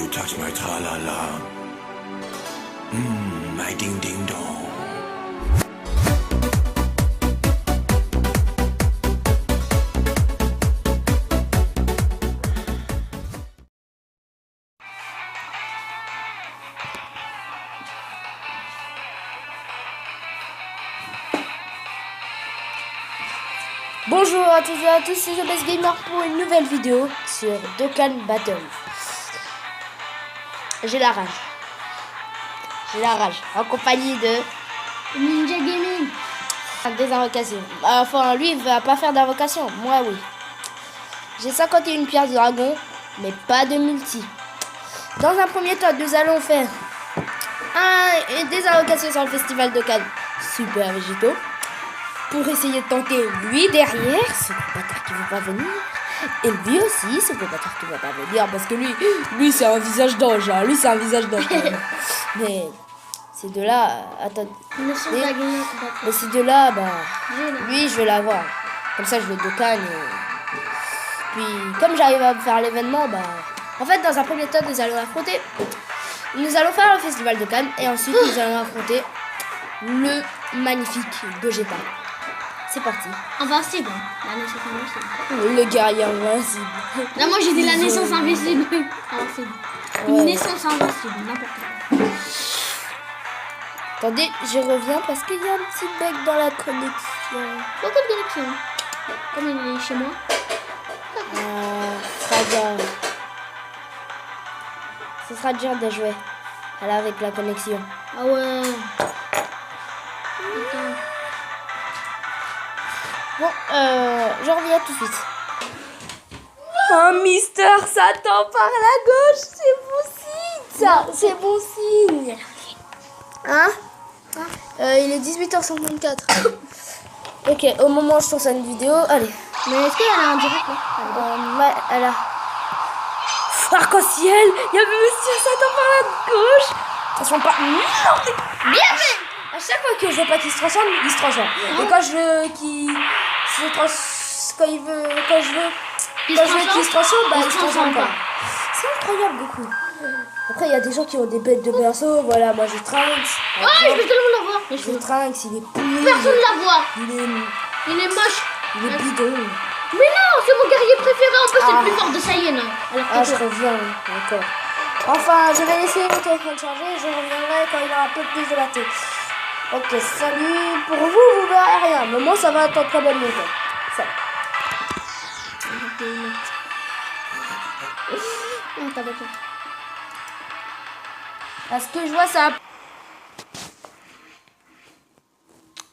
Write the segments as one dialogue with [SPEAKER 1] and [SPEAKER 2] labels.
[SPEAKER 1] you touch my tra-la-la. My ding-ding-dong.
[SPEAKER 2] Bonjour à tous et à tous, c'est The Best Gamer pour une nouvelle vidéo sur Dokkan Battle. J'ai la rage, en compagnie de
[SPEAKER 3] Ninja Gaming.
[SPEAKER 2] Des invocations. Enfin, lui il va pas faire d'invocation, moi oui. J'ai 51 pierres de dragon, mais pas de multi. Dans un premier temps, nous allons faire des invocations sur le festival Dokkan Super Végétaux. Pour essayer de tenter lui derrière, ce gros bâtard qui veut pas venir. Et lui aussi, ce gros bâtard qui veut pas venir. Parce que lui c'est un visage d'ange. Hein. Lui c'est un visage d'ange. Mais ces deux-là, attends. Mais ces deux-là, lui je vais l'avoir. Comme ça je vais Dokkan. Puis comme j'arrive à faire l'événement, en fait dans un premier temps nous allons affronter. Nous allons faire le festival Dokkan. Et ensuite nous allons affronter le magnifique Gogeta. C'est parti.
[SPEAKER 3] Invincible. La naissance invincible.
[SPEAKER 2] Le guerrier invincible.
[SPEAKER 3] Non, moi j'ai dit la naissance invincible. Invincible.
[SPEAKER 2] Ouais.
[SPEAKER 3] Une naissance invincible, n'importe quoi.
[SPEAKER 2] Attendez, je reviens parce qu'il y a un petit bug dans la connexion.
[SPEAKER 3] Beaucoup de connexion. Comme il est chez moi.
[SPEAKER 2] Ce sera dur de jouer avec la connexion.
[SPEAKER 3] Ah ouais.
[SPEAKER 2] Bon, je reviens tout de suite. Oh, Mister Satan par la gauche, c'est bon signe, ça, c'est bon signe. Hein? Il est 18h54. Ok, au moment où je tourne cette vidéo, allez.
[SPEAKER 3] Mais est-ce qu'elle a un direct là?
[SPEAKER 2] Elle a... Arc-en-ciel, il y a Monsieur Satan par la gauche. Attention pas... Non, bien fait. À chaque fois que je veux pas qu'il se transforme, il se transforme. Et quand je veux qu'il se transforme, quand je veux qu'il se transforme, il se transforme pas. C'est incroyable, Goku. Après, il y a des gens qui ont des bêtes de berceau. Voilà, moi j'ai Trunks.
[SPEAKER 3] Oh, je veux tellement l'avoir.
[SPEAKER 2] J'ai Trunks, il est pourri.
[SPEAKER 3] Personne ne la voit.
[SPEAKER 2] Il est
[SPEAKER 3] moche.
[SPEAKER 2] Il est bidon.
[SPEAKER 3] Mais non, c'est mon guerrier préféré. En plus, c'est le plus fort de Saiyan.
[SPEAKER 2] Je reviens encore. Enfin, je vais laisser mon téléphone charger. Je reviendrai quand il aura un peu plus de batterie. Ok, salut. Pour vous, vous verrez rien. Mais moi, ça va attendre quand même longtemps. Salut.
[SPEAKER 3] Non, t'as pas fait.
[SPEAKER 2] Parce que je vois ça.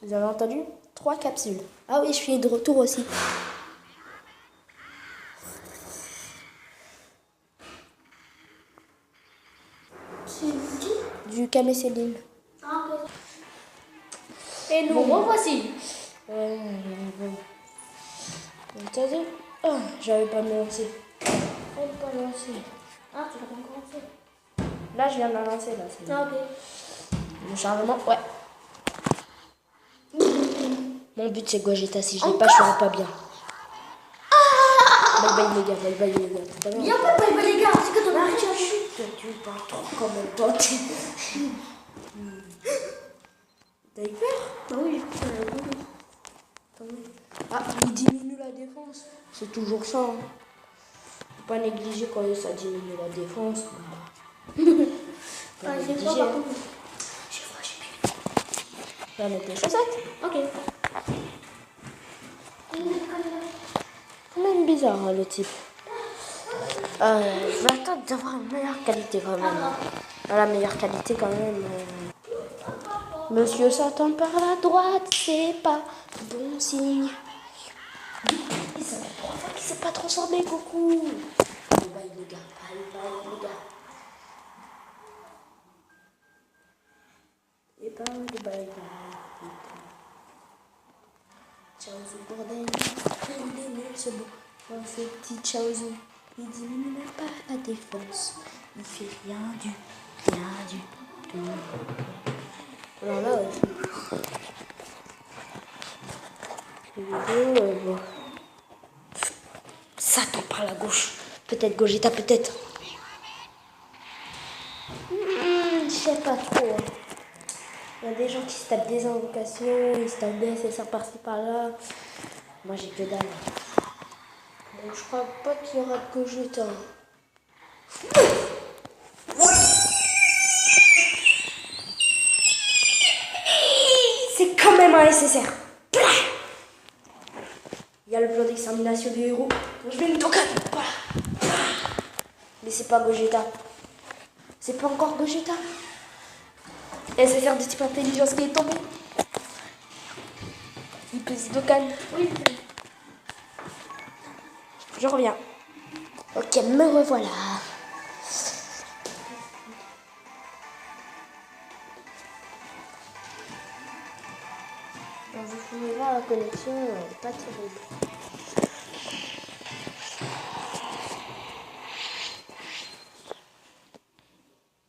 [SPEAKER 2] Vous avez entendu? 3 capsules. Ah oui, je suis de retour aussi. Du Kamé-Céline.
[SPEAKER 3] Ah, ok. Et nous revoici.
[SPEAKER 2] Attendez. Oh, j'avais pas me lancer.
[SPEAKER 3] Ah, tu l'as pas encore lancé.
[SPEAKER 2] Là, je viens de la lancer. Là,
[SPEAKER 3] Ah, ok.
[SPEAKER 2] Le chargement, ouais. Mon but, c'est Gogeta. Si je l'ai pas, je serai pas bien. Bye bye les gars, bye bye les gars.
[SPEAKER 3] Il y a pas de bye les gars, c'est que ton
[SPEAKER 2] Arrête, chute. Tu parles trop quand même pas. T'as eu peur?
[SPEAKER 3] Bah oui,
[SPEAKER 2] Ah, il diminue la défense. C'est toujours ça. Hein. Faut pas négliger quand ça diminue la défense. Pas négliger.
[SPEAKER 3] Je vois,
[SPEAKER 2] j'ai pu. Tu vas mettre les chaussettes?
[SPEAKER 3] Ok.
[SPEAKER 2] C'est même bizarre, hein, le type. Je vais attendre d'avoir une meilleure qualité quand même. La meilleure qualité quand même. Monsieur Satan par la droite, c'est pas bon signe. Ça fait 3 fois qu'il s'est pas transformé, Goku. Bye bye les gars, bye les gars. Et bye. Chaozu bordel, ce beau, ce petit Chaozu. Il diminue même pas la défense. Il fait rien du tout. Alors là, bon. Satan par la gauche. Peut-être Gogeta, peut-être. sais pas trop. Hein. Il y a des gens qui se tapent des invocations, ils se tapent des SSR par-ci par-là. Moi j'ai que dalle. Donc je crois pas qu'il y aura de Gogeta. C'est quand même un SSR. Il y a le plan d'extermination des héros. Je vais me toquer. Mais c'est pas Gogeta. C'est pas encore Gogeta. SSR de type intelligence qui est tombé. Il peut se Dokkan. Oui. Je reviens. Ok, me revoilà. Vous pouvez voir la connexion, elle n'est pas terrible.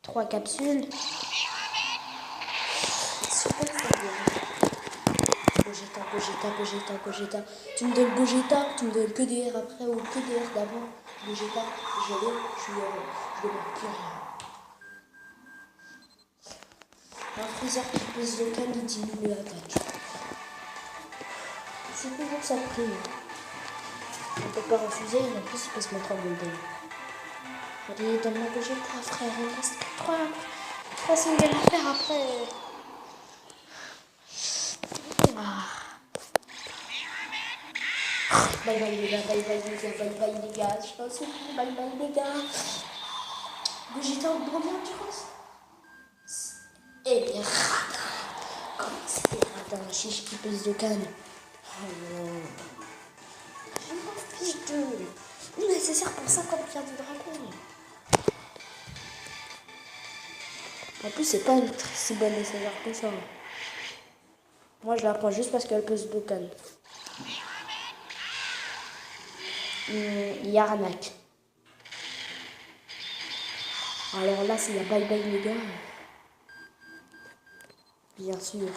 [SPEAKER 2] Trois capsules. Super Gogeta. Tu me donnes Gogeta, tu me donnes que des R après ou que des R d'avant. Gogeta, je l'ai, je suis heureux. Je ne demande plus rien. Un Freezer qui pose le can, il diminue l'attaque. C'est toujours ça le prix. On ne peut pas refuser, et en plus il peut se mettre en golden. Allez, donne-moi Gogeta, frère, il me reste 3 singles à faire après. Bye bye les gars, bye les gars, je pense que bye les gars. Gogeta au bon endurance. Et les radins. Comment c'est des radins, chiche qui pèse de canne. Oh non. Je m'en fiche d'eux. Une nécessaire pour 50 pierres de dragon. En plus, c'est pas une si bonne nécessaire que ça. Moi, je la prends juste parce qu'elle pèse de canne. Yarnak. Alors là, c'est la bye bye les gars. Bien sûr.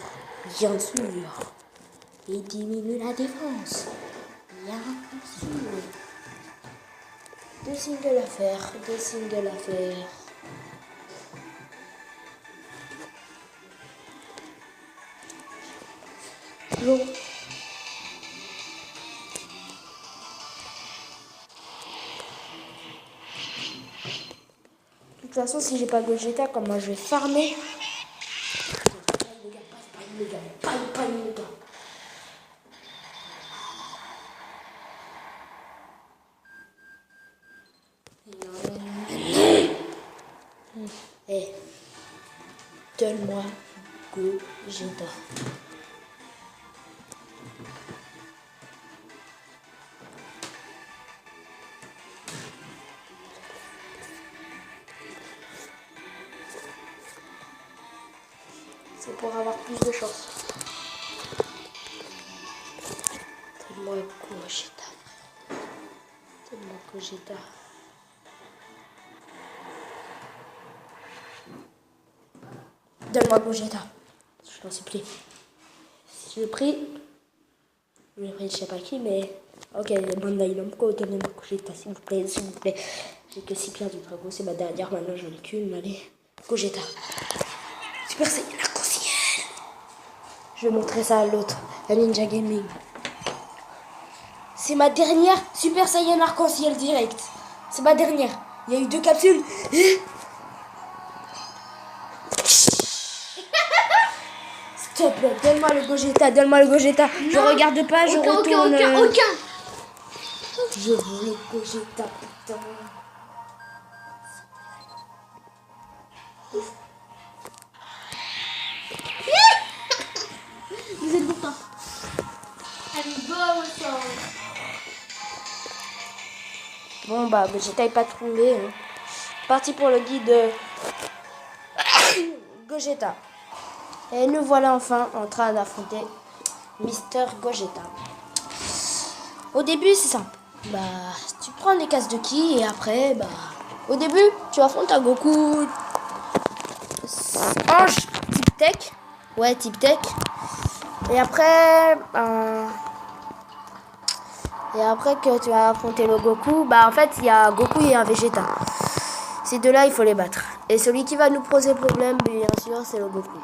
[SPEAKER 2] Il diminue la défense. Bien sûr. 2 singles à faire. L'eau. De toute façon, si j'ai pas Gogeta, comment je vais farmer? Les gars. Donne-moi Gogeta. C'est pour avoir plus de chance. Donne-moi Gogeta. Donne-moi Gogeta. Je t'en supplie. Si je prie, je sais pas qui, mais... Ok, Bandai Namco, donnez-moi Gogeta, s'il vous plaît. J'ai que 6 pierres du dragon, c'est ma dernière, maintenant j'en ai qu'une, allez. Gogeta. Super Saiyan arc-en-ciel. Je vais montrer ça à l'autre, la Ninja Gaming. C'est ma dernière Super Saiyan arc-en-ciel direct. C'est ma dernière. Il y a eu 2 capsules. S'il te plaît, donne-moi le Gogeta. Non. Je regarde pas, je retourne.
[SPEAKER 3] Aucun.
[SPEAKER 2] Je veux le Gogeta, putain.
[SPEAKER 3] Vous êtes contents.
[SPEAKER 2] Bon bah Gogeta est pas tombé. Hein. Parti pour le guide Gogeta. Et nous voilà enfin en train d'affronter Mister Gogeta. Au début c'est simple. Bah tu prends des cases de ki et après bah au début tu affrontes un Goku Ange type tech. Ouais type tech. Et après que tu as affronté le Goku, bah en fait il y a Goku et un Vegeta. Ces deux-là il faut les battre. Et celui qui va nous poser problème, bien sûr, c'est le Goku.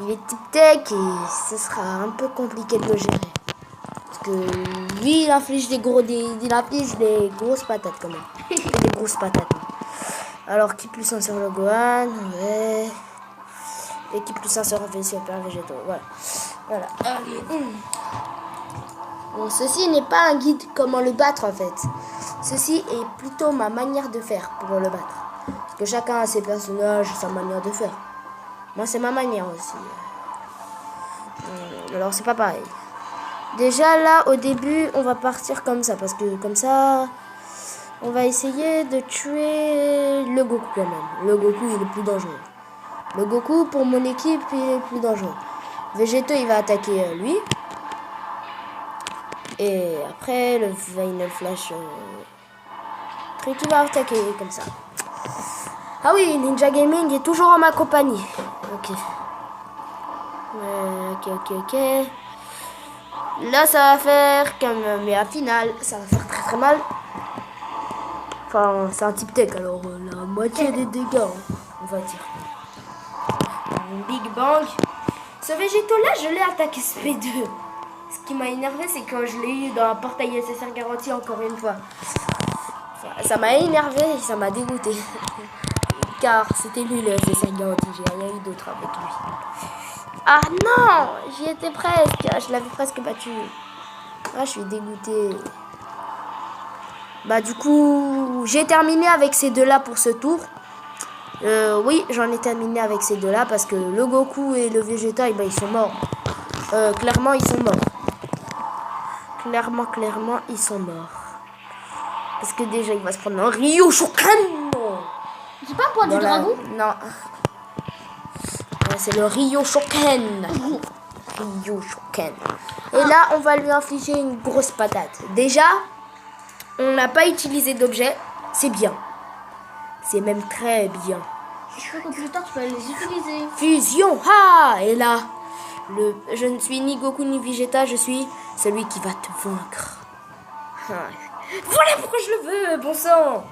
[SPEAKER 2] Il est type tech et ce sera un peu compliqué de le gérer. Parce que lui, il inflige des grosses patates quand même. Des grosses patates. Alors, qui plus 1 sur le Gohan, ouais. Et qui plus 1 sur le Super Végétaux, voilà. Bon, ceci n'est pas un guide comment le battre en fait. Ceci est plutôt ma manière de faire pour le battre. Parce que chacun a ses personnages, sa manière de faire. Moi, c'est ma manière aussi. Alors, c'est pas pareil. Déjà, là, au début, on va partir comme ça. Parce que comme ça, on va essayer de tuer le Goku quand même. Le Goku, il est plus dangereux. Le Goku, pour mon équipe, il est plus dangereux. Végétaux, il va attaquer lui. Et après, le Final Flash... truc, il va attaquer comme ça. Ah oui, Ninja Gaming est toujours en ma compagnie. Ok. Ok. Là, ça va faire comme... Mais à final, ça va faire très mal. Enfin, c'est un type tech, alors la moitié des dégâts, on va dire. Big Bang. Ce Végétaux-là, je l'ai attaqué SP2. Ce qui m'a énervé, c'est quand je l'ai eu dans un portail SSR garanti encore une fois. Ça m'a énervé et ça m'a dégoûté. Car c'était lui le SSR garanti, j'ai rien eu d'autre avec lui. Ah non, j'y étais presque, je l'avais presque battu. Ah, je suis dégoûté. Bah du coup, j'ai terminé avec ces deux-là pour ce tour. Oui, j'en ai terminé avec ces deux-là parce que le Goku et le Vegeta, eh ben, ils sont morts. Clairement, ils sont morts. Clairement, ils sont morts. Parce que déjà, il va se prendre un Ryu Shokan.
[SPEAKER 3] C'est pas un point du dragon?
[SPEAKER 2] Non. C'est le Ryu Shokan. Ryu Shokan. Et là, on va lui infliger une grosse patate. Déjà, on n'a pas utilisé d'objets. C'est bien. C'est même très bien.
[SPEAKER 3] Je crois que plus tard, tu peux les utiliser.
[SPEAKER 2] Fusion. Ah. Et là, je ne suis ni Goku ni Vegeta. Je suis celui qui va te vaincre. Ah. Voilà pourquoi je le veux, bon sang.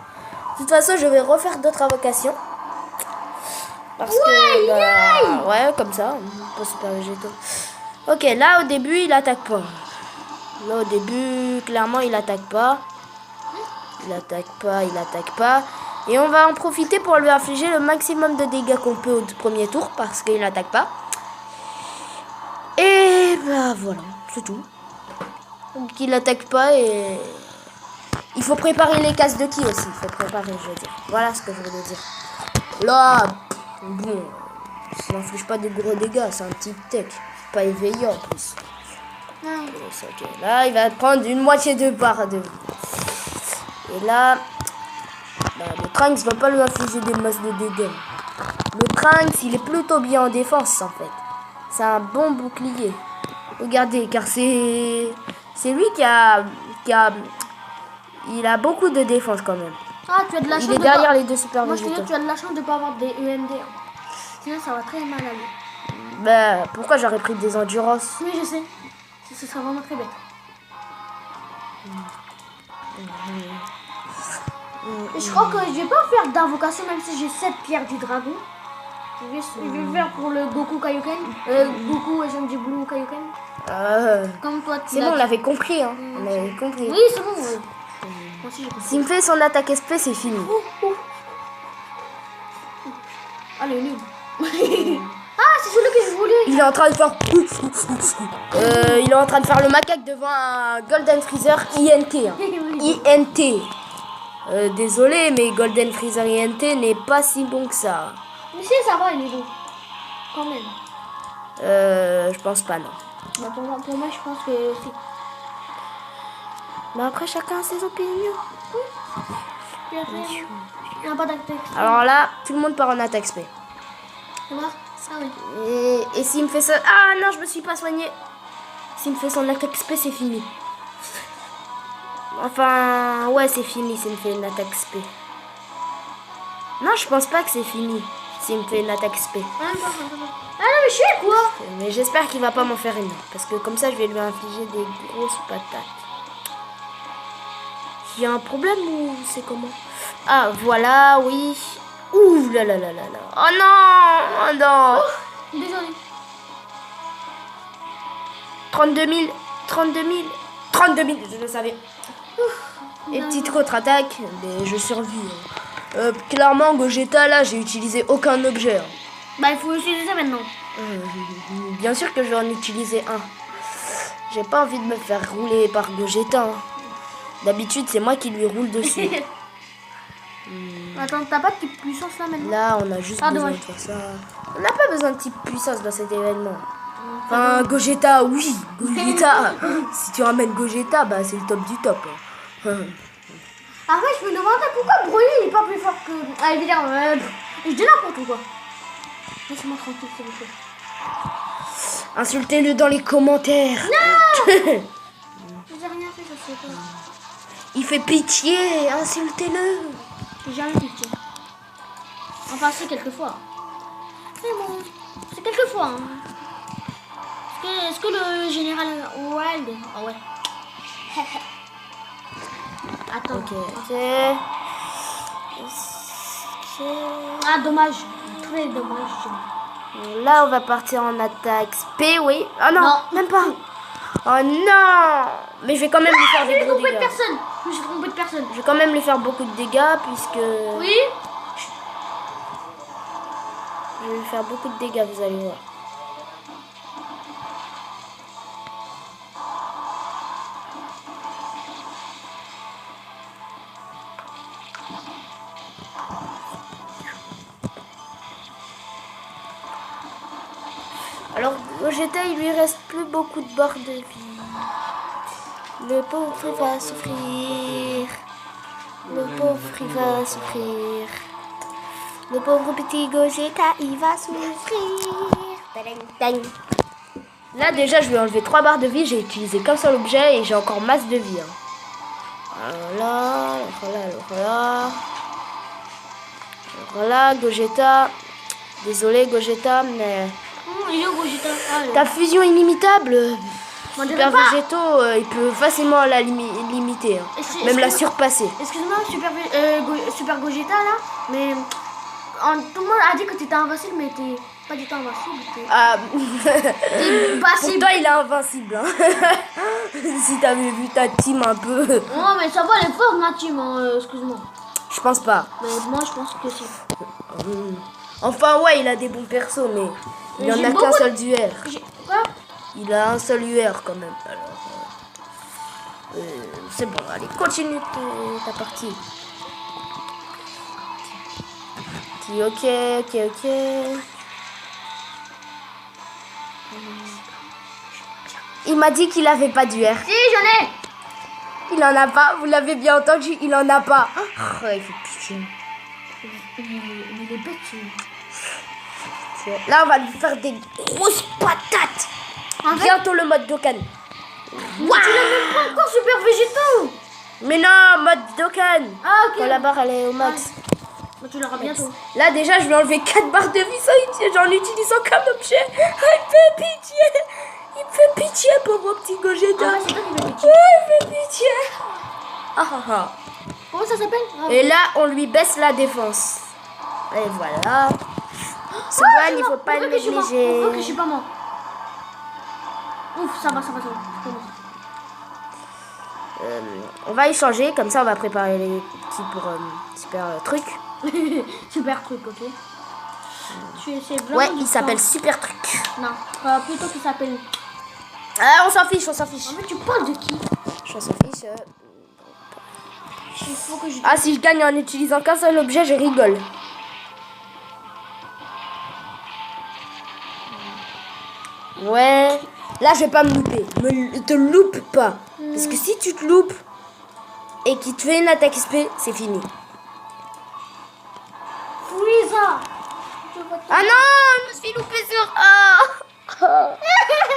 [SPEAKER 2] De toute façon, je vais refaire d'autres invocations. Parce que, ouais, comme ça, pas Super Végétaux. Ok, là, au début, il attaque pas. Là, au début, clairement, il attaque pas. Il attaque pas. Et on va en profiter pour lui infliger le maximum de dégâts qu'on peut au premier tour. Parce qu'il n'attaque pas. Et bah voilà, c'est tout. Donc il n'attaque pas et... Il faut préparer les cases de ki aussi. Il faut préparer, je veux dire. Voilà ce que je voulais dire. Là, bon, ça n'inflige pas de gros dégâts. C'est un type tech. Pas éveillé en plus. Okay. Là, il va prendre une moitié de barre de vie. Et là, bah, le Trunks va pas lui infliger des masses de dégâts. Le Trunks, il est plutôt bien en défense en fait. C'est un bon bouclier. Regardez, car c'est lui qui a... Il a beaucoup de défense quand même.
[SPEAKER 3] Ah, tu as de la chance.
[SPEAKER 2] Il est derrière les deux Super
[SPEAKER 3] Moi, je te
[SPEAKER 2] Végétaux.
[SPEAKER 3] dis, tu as de la chance de ne pas avoir des EMD. Sinon, ça va très mal aller.
[SPEAKER 2] Bah, pourquoi j'aurais pris des Enduros?
[SPEAKER 3] Oui, je sais. Ce sera vraiment très bête. Et je crois que je vais pas faire d'invocation, même si j'ai 7 pierres du dragon. Je vais faire pour le Goku Kaioken. Goku et Sanji Blue Kaioken. Comme toi, tu
[SPEAKER 2] C'est bon, on l'avait compris. Hein. On l'avait compris.
[SPEAKER 3] Oui, c'est bon. Ouais. Moi aussi, j'ai compris.
[SPEAKER 2] S'il me fait son attaque SP, c'est fini.
[SPEAKER 3] Allez, nul. Ah, c'est celui que je voulais.
[SPEAKER 2] Il est en train de faire... il est en train de faire le macaque devant un Golden Freezer INT. Hein. INT. Désolé, mais Golden Freezer INT n'est pas si bon que ça.
[SPEAKER 3] Mais si, ça va, il est bon. Quand même.
[SPEAKER 2] Je pense pas, non.
[SPEAKER 3] Bah, pour moi, je pense que c'est...
[SPEAKER 2] Mais après, chacun a ses opinions.
[SPEAKER 3] Il n'y a pas d'attaque.
[SPEAKER 2] Alors là, tout le monde part en attaque SP.
[SPEAKER 3] C'est vrai? Ah oui.
[SPEAKER 2] Et s'il me fait ça... Ah non, je me suis pas soigné. S'il me fait son attaque SP, c'est fini. Enfin, ouais, c'est fini s'il me fait une attaque SP. Non, je pense pas que c'est fini s'il me fait une attaque SP.
[SPEAKER 3] Ah non, mais je sais quoi.
[SPEAKER 2] Mais j'espère qu'il va pas m'en faire une. Parce que comme ça, je vais lui infliger des grosses patates. Il y a un problème ou c'est comment? Ah, voilà, oui. Ouh là là là là là. Oh non, oh non.
[SPEAKER 3] Désolé.
[SPEAKER 2] 32 000, 32 000, 32 000, je le savais. Et petite contre-attaque, mais je survis. Clairement, Gogeta, là, j'ai utilisé aucun objet. Hein.
[SPEAKER 3] Bah, il faut utiliser ça maintenant.
[SPEAKER 2] Bien sûr que je vais en utiliser un. J'ai pas envie de me faire rouler par Gogeta. Hein. D'habitude, c'est moi qui lui roule dessus.
[SPEAKER 3] Attends, t'as pas de type puissance là maintenant?
[SPEAKER 2] Là, on a juste besoin de faire ça. On n'a pas besoin de type puissance dans cet événement. Enfin, Gogeta, oui, Gogeta. Si tu ramènes Gogeta, bah c'est le top du top.
[SPEAKER 3] Après, je me demandais pourquoi Broly il est pas plus fort que. Ah, évidemment, je dis n'importe quoi. Laisse-moi tranquille, s'il vous plaît.
[SPEAKER 2] Insultez-le dans les commentaires.
[SPEAKER 3] Non. J'ai rien fait, je sais pas.
[SPEAKER 2] Il fait pitié, insultez-le.
[SPEAKER 3] J'ai jamais pitié. Enfin, c'est quelquefois. C'est bon. C'est quelquefois. Hein. Est-ce que le général Wild. Ah ouais. Attends.
[SPEAKER 2] Ok.
[SPEAKER 3] Ah, dommage. Très dommage.
[SPEAKER 2] Là, on va partir en attaque SP, oui. Oh non,
[SPEAKER 3] Non.
[SPEAKER 2] même pas. Oh non. Mais je vais quand même lui faire
[SPEAKER 3] Je
[SPEAKER 2] des
[SPEAKER 3] me suis
[SPEAKER 2] gros
[SPEAKER 3] trompé de
[SPEAKER 2] dégâts.
[SPEAKER 3] personne. Je me suis trompé de personne.
[SPEAKER 2] Je vais quand même lui faire beaucoup de dégâts puisque...
[SPEAKER 3] Oui.
[SPEAKER 2] Je vais lui faire beaucoup de dégâts, vous allez voir. Alors, Gogeta, il lui reste plus beaucoup de barres de vie. Le pauvre va souffrir. Le pauvre il va souffrir. Le pauvre petit Gogeta, il va souffrir. Tadang. Là, déjà, je lui ai enlevé 3 barres de vie. J'ai utilisé qu'un seul objet et j'ai encore masse de vie. Hein. Voilà, Gogeta. Désolé, Gogeta, mais...
[SPEAKER 3] Il est où Gogeta?
[SPEAKER 2] Ta fusion inimitable,
[SPEAKER 3] Moi, je
[SPEAKER 2] Super
[SPEAKER 3] veux pas.
[SPEAKER 2] Végétaux, il peut facilement la limiter, hein.
[SPEAKER 3] Et
[SPEAKER 2] Même la
[SPEAKER 3] excuse-moi.
[SPEAKER 2] surpasser.
[SPEAKER 3] Excuse-moi, Super Gogeta là, mais tout le monde a dit que t'étais invincible, mais t'es pas du tout invincible.
[SPEAKER 2] Ah,
[SPEAKER 3] T'es
[SPEAKER 2] pour
[SPEAKER 3] passible.
[SPEAKER 2] toi, il est invincible. Hein. Si t'avais vu ta team un peu,
[SPEAKER 3] Non, mais ça va, elle est forte ma team, hein, excuse-moi.
[SPEAKER 2] je pense pas.
[SPEAKER 3] Mais moi, je pense que si.
[SPEAKER 2] Enfin, ouais, il a des bons persos, mais il
[SPEAKER 3] Mais
[SPEAKER 2] en
[SPEAKER 3] j'ai
[SPEAKER 2] a qu'un
[SPEAKER 3] beaucoup
[SPEAKER 2] seul du R.
[SPEAKER 3] Quoi?
[SPEAKER 2] Il a un seul UR quand même. Alors, c'est bon, allez, continue ta partie. Ok. Il m'a dit qu'il avait pas d'UR.
[SPEAKER 3] Si, j'en ai.
[SPEAKER 2] Il en a pas, vous l'avez bien entendu, il en a pas. Oh, il fait pitié.
[SPEAKER 3] Il est bête,
[SPEAKER 2] Là, on va lui faire des grosses patates.
[SPEAKER 3] En fait,
[SPEAKER 2] Bientôt le mode Dokkan.
[SPEAKER 3] tu l'as même pas encore Super Végétaux.
[SPEAKER 2] Mais non, mode Dokkan.
[SPEAKER 3] Ah, ok.
[SPEAKER 2] Quand la barre elle est au max.
[SPEAKER 3] Bah, tu l'auras bientôt.
[SPEAKER 2] Là, déjà, je lui ai enlevé 4 barres de vie en utilisant comme objet. Ah, il fait pitié. Il me fait pitié, pauvre petit Gogeta.
[SPEAKER 3] Ah, c'est toi qui m'as dit.
[SPEAKER 2] Il fait pitié.
[SPEAKER 3] Comment ça s'appelle? Ah,
[SPEAKER 2] Et là, on lui baisse la défense. Et voilà. Ce one, il faut pas le
[SPEAKER 3] On veut que
[SPEAKER 2] négliger.
[SPEAKER 3] je suis pas mort. Ouf, ça va. Je suis pas mort.
[SPEAKER 2] On va échanger, comme ça on va préparer les petits pour super truc.
[SPEAKER 3] Super truc, ok. C'est vraiment
[SPEAKER 2] Ouais,
[SPEAKER 3] du
[SPEAKER 2] il s'appelle
[SPEAKER 3] temps.
[SPEAKER 2] super truc.
[SPEAKER 3] Non, plutôt qu'il s'appelle.
[SPEAKER 2] Ah, on s'en fiche.
[SPEAKER 3] En fait, tu parles de qui?
[SPEAKER 2] Je s'en fiche.
[SPEAKER 3] Il faut que je.
[SPEAKER 2] Ah, si je gagne en utilisant qu'un seul objet, je rigole. Ouais. Là, je vais pas me louper. Te loupe pas. Parce que si tu te loupes et qu'il te fait une attaque SP, c'est fini.
[SPEAKER 3] Frieza.
[SPEAKER 2] Ah non, je me suis loupé sur A.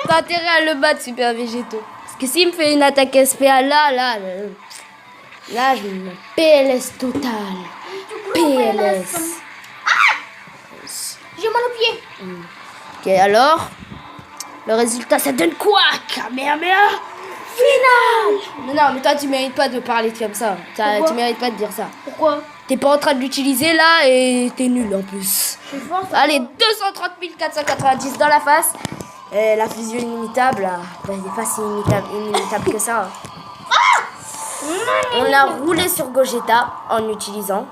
[SPEAKER 2] T'as intérêt à le battre, Super Végétaux. Parce que s'il me fait une attaque SP à là, je me PLS total. PLS.
[SPEAKER 3] J'ai mal au pied.
[SPEAKER 2] Ok, alors, le résultat, ça donne quoi, Kamehameha?
[SPEAKER 3] Final.
[SPEAKER 2] Mais non, mais toi, tu mérites pas de parler comme ça.
[SPEAKER 3] Pourquoi?
[SPEAKER 2] Tu mérites pas de dire ça.
[SPEAKER 3] Pourquoi?
[SPEAKER 2] T'es pas en train de l'utiliser là et t'es nul en plus.
[SPEAKER 3] Je suis fort.
[SPEAKER 2] Allez, 230 490 dans la face. Et la fusion inimitable, elle est pas si inimitable que ça. On l'a roulé sur Gogeta en utilisant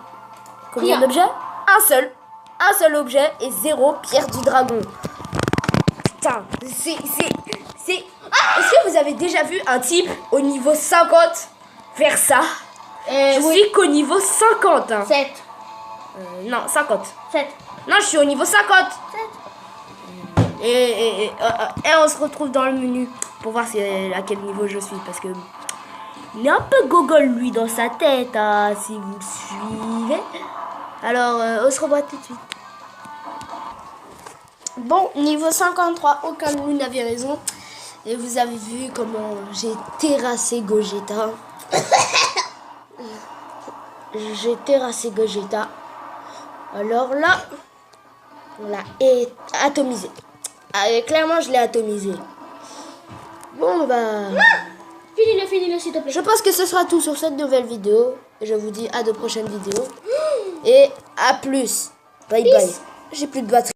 [SPEAKER 2] combien
[SPEAKER 3] Rien.
[SPEAKER 2] d'objets? Un seul objet et 0 pierre du dragon. Putain, c'est... Est-ce que vous avez déjà vu un type au niveau 50 faire ça? Je
[SPEAKER 3] Oui.
[SPEAKER 2] suis qu'au niveau 50. Hein.
[SPEAKER 3] 7.
[SPEAKER 2] Non, 50.
[SPEAKER 3] 7.
[SPEAKER 2] Non, je suis au niveau 50.
[SPEAKER 3] 7.
[SPEAKER 2] Et on se retrouve dans le menu pour voir à quel niveau je suis. Parce que il est un peu gogol lui dans sa tête, hein, si vous le suivez. Alors, on se revoit tout de suite. Bon, niveau 53, aucun de nous n'avait raison. Et vous avez vu comment j'ai terrassé Gogeta. J'ai terrassé Gogeta. Alors là, on l'a atomisé. Clairement, je l'ai atomisé. Bon, bah...
[SPEAKER 3] Finis-le, s'il te plaît.
[SPEAKER 2] Je pense que ce sera tout sur cette nouvelle vidéo. Je vous dis à de prochaines vidéos. Et à plus. Bye bye. J'ai plus de batterie.